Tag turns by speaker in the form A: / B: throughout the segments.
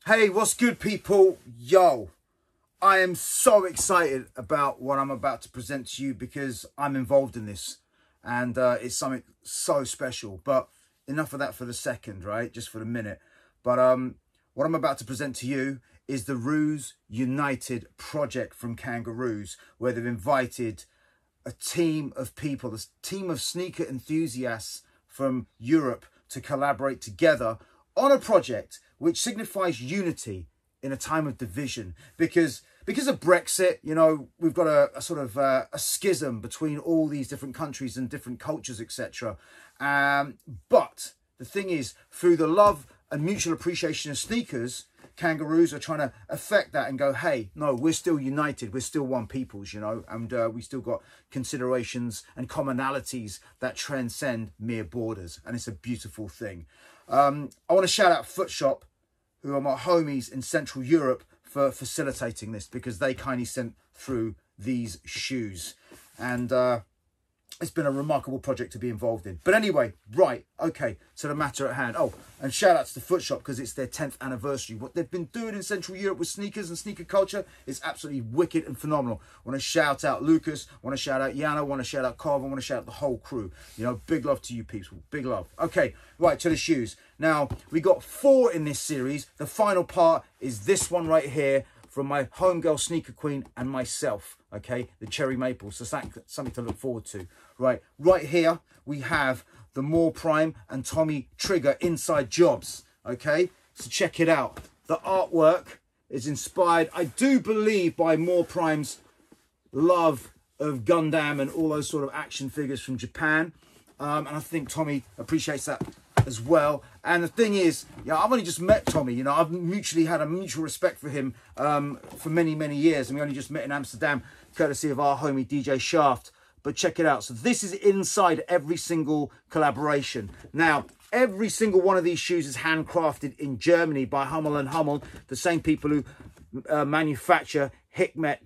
A: Hey, what's good, people? Yo, I am so excited about what I'm about to present to you because I'm involved in this and it's something so special. But enough of that for the second, right? Just for the minute. But what I'm about to present to you is the ROOS United project from Kangaroos, where they've invited a team of people, a team of sneaker enthusiasts from Europe to collaborate together on a project which signifies unity in a time of division. Because of Brexit, you know, we've got a sort of a schism between all these different countries and different cultures, etc. But the thing is, through the love and mutual appreciation of sneakers, Kangaroos are trying to affect that and go, hey, no, we're still united. We're still one peoples, you know, and we still got considerations and commonalities that transcend mere borders. And it's a beautiful thing. I want to shout out Footshop, who are my homies in Central Europe, for facilitating this, because they kindly sent through these shoes. And it's been a remarkable project to be involved in. But anyway, right, okay, to the matter at hand. Oh, and shout out to the Footshop because it's their 10th anniversary. What they've been doing in Central Europe with sneakers and sneaker culture is absolutely wicked and phenomenal. I want to shout out Lucas, I want to shout out Yana, I want to shout out Carv, I want to shout out the whole crew. You know, big love to you people, big love. Okay, right, to the shoes. Now, we got 4 in this series. The final part is this one right here, from my homegirl Sneakerqueen and myself, okay, the cherry maple. So something to look forward to. Right here we have the Morprime and Tommy Triggah inside jobs, okay. So check it out. The artwork is inspired, I do believe, by Morprime's love of Gundam and all those sort of action figures from Japan, and I think Tommy appreciates that as well. And the thing is, yeah, I've only just met Tommy, you know, I've had a mutual respect for him for many years, and we only just met in Amsterdam courtesy of our homie DJ Shaft. But check it out. So this is inside every single collaboration. Now, every single one of these shoes is handcrafted in Germany by Hummel and Hummel, the same people who manufacture Hikmet,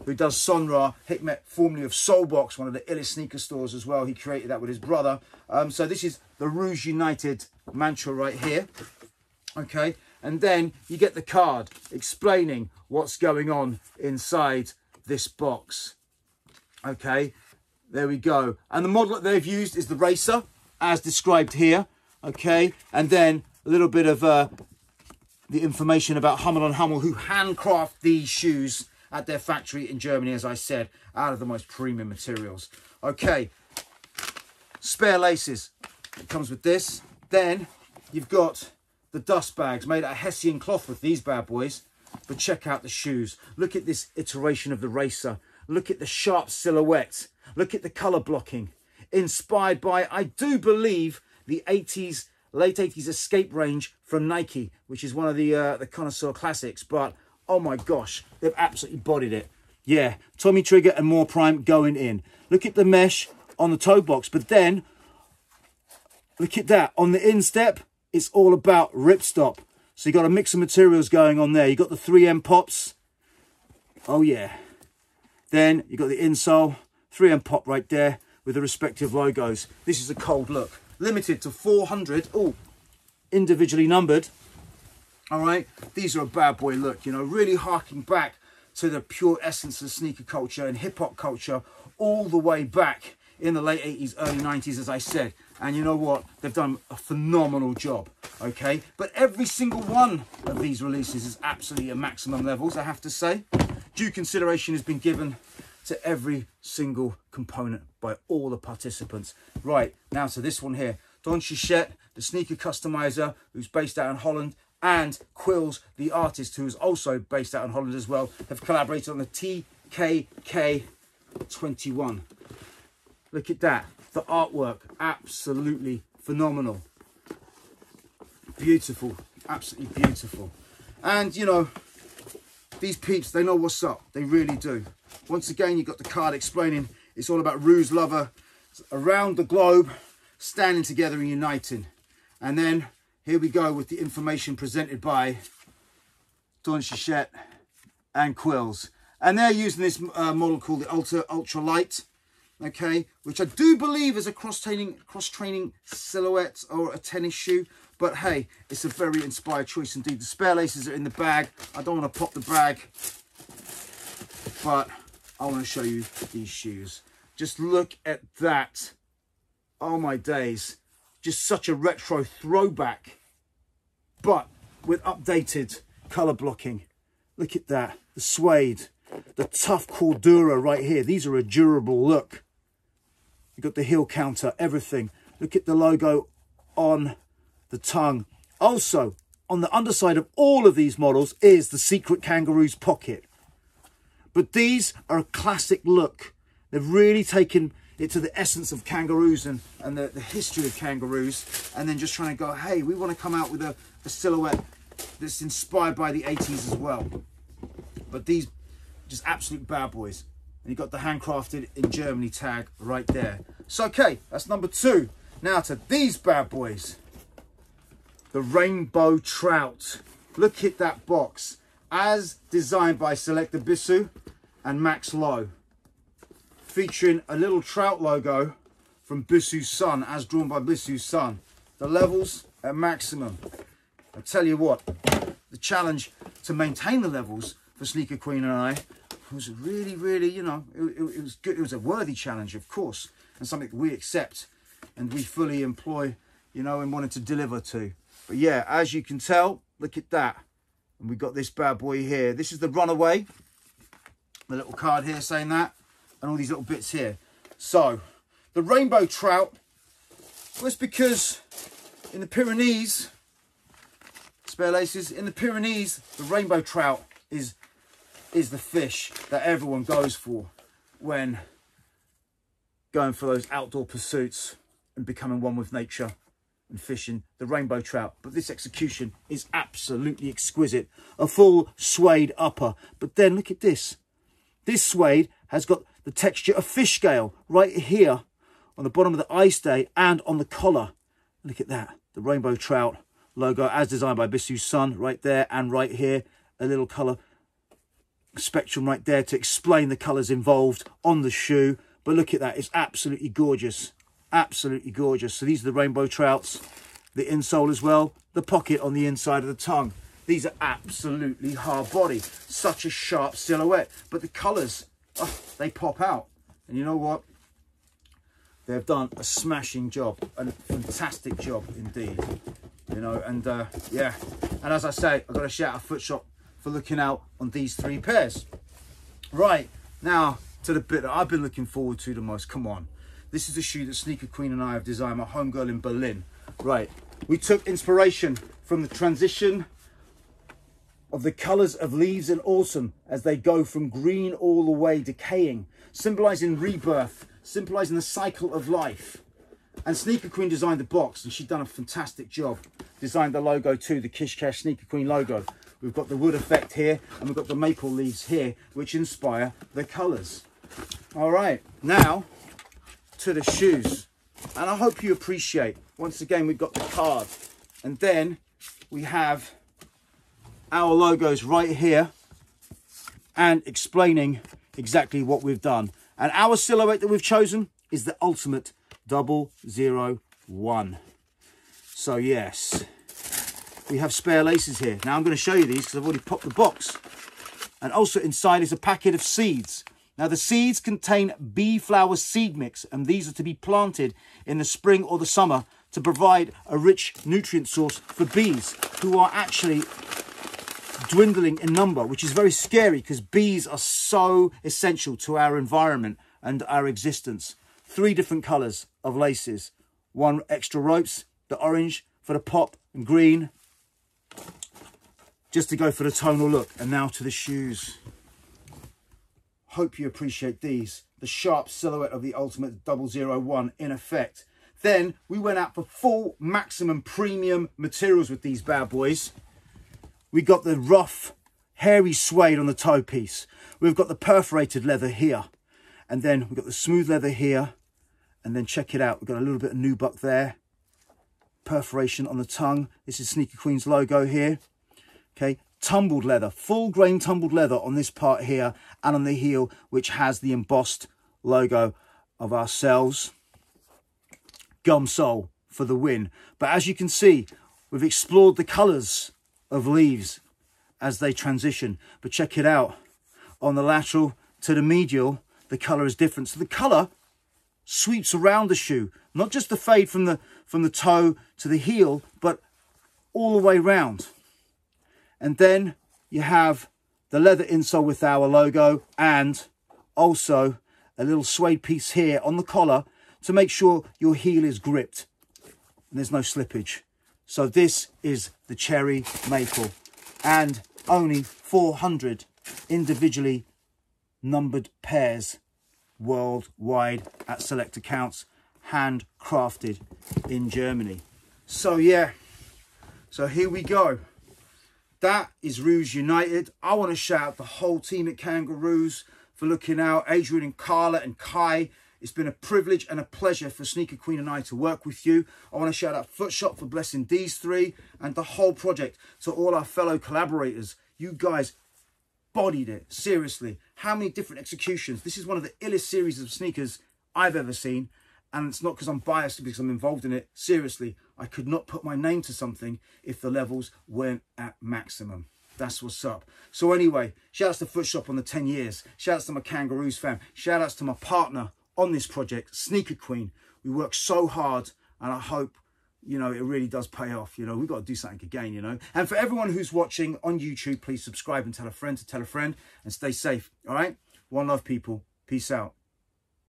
A: who does Sonra. Hikmet, formerly of Soulbox, one of the illest sneaker stores as well. He created that with his brother. So this is the ROOS United mantra right here. Okay, and then you get the card explaining what's going on inside this box. Okay, there we go. And the model that they've used is the Racer, as described here. Okay, and then a little bit of the information about Hummel and Hummel, who handcraft these shoes at their factory in Germany, as I said, out of the most premium materials. Okay, spare laces. It comes with this. Then you've got the dust bags made out of Hessian cloth with these bad boys. But check out the shoes. Look at this iteration of the Racer. Look at the sharp silhouette. Look at the colour blocking. Inspired by, I do believe, the late 80s Escape range from Nike, which is one of the connoisseur classics. But oh my gosh, they've absolutely bodied it. Yeah, Tommy Triggah and Morprime going in. Look at the mesh on the toe box, but then look at that. On the instep, it's all about ripstop. So you got a mix of materials going on there. You got the 3M pops. Oh yeah. Then you got the insole, 3M pop right there with the respective logos. This is a cold look. Limited to 400. Oh, individually numbered. All right, these are a bad boy look, you know, really harking back to the pure essence of sneaker culture and hip hop culture all the way back in the late 80s, early 90s, as I said. And you know what? They've done a phenomenal job, okay? But every single one of these releases is absolutely at maximum levels, I have to say. Due consideration has been given to every single component by all the participants. Right, now to this one here. Tornschuch, the sneaker customizer, who's based out in Holland, and Kwills, the artist, who is also based out in Holland as well, have collaborated on the TKK-Line. Look at that. The artwork, absolutely phenomenal. Beautiful, absolutely beautiful. And, you know, these peeps, they know what's up. They really do. Once again, you've got the card explaining it's all about ROOS lover around the globe, standing together and uniting. And then here we go with the information presented by Tornschuch and Kwills. And they're using this model called the Ultralite, okay, which I do believe is a cross-training silhouette or a tennis shoe. But hey, it's a very inspired choice indeed. The spare laces are in the bag. I don't want to pop the bag, but I want to show you these shoes. Just look at that. Oh my days. Just such a retro throwback, but with updated color blocking. Look at that. The suede, the tough Cordura right here. These are a durable look. You've got the heel counter, everything. Look at the logo on the tongue. Also, on the underside of all of these models is the secret Kangaroos pocket. But these are a classic look. They've really taken it to the essence of Kangaroos and the history of Kangaroos, and then just trying to go, hey, we want to come out with a silhouette that's inspired by the 80s as well. But these, just absolute bad boys. And you've got the Handcrafted in Germany tag right there. So, okay, that's number 2. Now to these bad boys. The Rainbow Trout. Look at that box. As designed by Selecta Bisso and Max Loewe. Featuring a little trout logo from Bisso's son, as drawn by Bisso's son. The levels at maximum. I tell you what, the challenge to maintain the levels for Sneakerqueen and I was really, really, you know, it was good. It was a worthy challenge, of course, and something we accept and we fully employ, you know, and wanted to deliver to. But yeah, as you can tell, look at that. And we've got this bad boy here. This is the Runaway. The little card here saying that. And all these little bits here. So, the Rainbow Trout was because in the Pyrenees, spare laces, in the Pyrenees, the Rainbow Trout is the fish that everyone goes for when going for those outdoor pursuits and becoming one with nature and fishing, the Rainbow Trout. But this execution is absolutely exquisite. A full suede upper. But then look at this. This suede has got the texture of fish scale right here on the bottom of the eye stay and on the collar. Look at that. The Rainbow Trout logo as designed by Bisso's son right there and right here. A little colour spectrum right there to explain the colours involved on the shoe. But look at that. It's absolutely gorgeous. Absolutely gorgeous. So these are the Rainbow Trouts. The insole as well. The pocket on the inside of the tongue. These are absolutely hard body. Such a sharp silhouette. But the colours, oh, they pop out. And you know what? They've done a smashing job. A fantastic job indeed. You know, and yeah. And as I say, I've got to shout out Footshop for looking out on these 3 pairs. Right, now to the bit that I've been looking forward to the most. Come on. This is a shoe that Sneakerqueen and I have designed, my homegirl in Berlin. Right, we took inspiration from the transition of the colours of leaves in autumn as they go from green all the way decaying, symbolising rebirth, symbolising the cycle of life. And Sneakerqueen designed the box, and she's done a fantastic job. Designed the logo too, the Kish Kash Sneakerqueen logo. We've got the wood effect here, and we've got the maple leaves here, which inspire the colours. All right, now to the shoes. And I hope you appreciate, once again, we've got the card. And then we have our logos right here and explaining exactly what we've done. And our silhouette that we've chosen is the Ultimate 001. So yes, we have spare laces here. Now I'm going to show you these because I've already popped the box. And also inside is a packet of seeds. Now the seeds contain bee flower seed mix, and these are to be planted in the spring or the summer to provide a rich nutrient source for bees who are actually dwindling in number, which is very scary because bees are so essential to our environment and our existence. 3 different colours of laces, 1 extra ropes, the orange for the pop and green, just to go for the tonal look. And now to the shoes. Hope you appreciate these. The sharp silhouette of the Ultimate 001 in effect. Then we went out for full maximum premium materials with these bad boys. We got the rough, hairy suede on the toe piece. We've got the perforated leather here. And then we've got the smooth leather here. And then check it out. We've got a little bit of nubuck there. Perforation on the tongue. This is Sneakerqueen's logo here. Okay, tumbled leather, full grain tumbled leather on this part here and on the heel, which has the embossed logo of ourselves. Gum sole for the win. But as you can see, We've explored the colours of leaves as they transition. But check it out. On the lateral to the medial, the colour is different. So the colour sweeps around the shoe. Not just the fade from the toe to the heel, but all the way round. And then you have the leather insole with our logo, and also a little suede piece here on the collar to make sure your heel is gripped and there's no slippage. So this is the cherry maple, and only 400 individually numbered pairs worldwide at select accounts, handcrafted in Germany. So yeah, so here we go. That is ROOS United. I want to shout out the whole team at Kangaroos for looking out. Adrian and Carla and Kai. It's been a privilege and a pleasure for Sneakerqueen and I to work with you. I want to shout out Footshop for blessing these three and the whole project. To all our fellow collaborators, you guys bodied it, seriously. How many different executions. This is one of the illest series of sneakers I've ever seen. And it's not because I'm biased, because I'm involved in it. Seriously, I could not put my name to something if the levels weren't at maximum. That's what's up. So anyway, shout outs to Footshop on the 10 years. Shout outs to my Kangaroos fam. Shout outs to my partner on this project, Sneakerqueen. We work so hard, and I hope, you know, it really does pay off. You know, we've got to do something again, you know. And for everyone who's watching on YouTube, please subscribe and tell a friend to tell a friend, and stay safe, all right? One love, people. Peace out.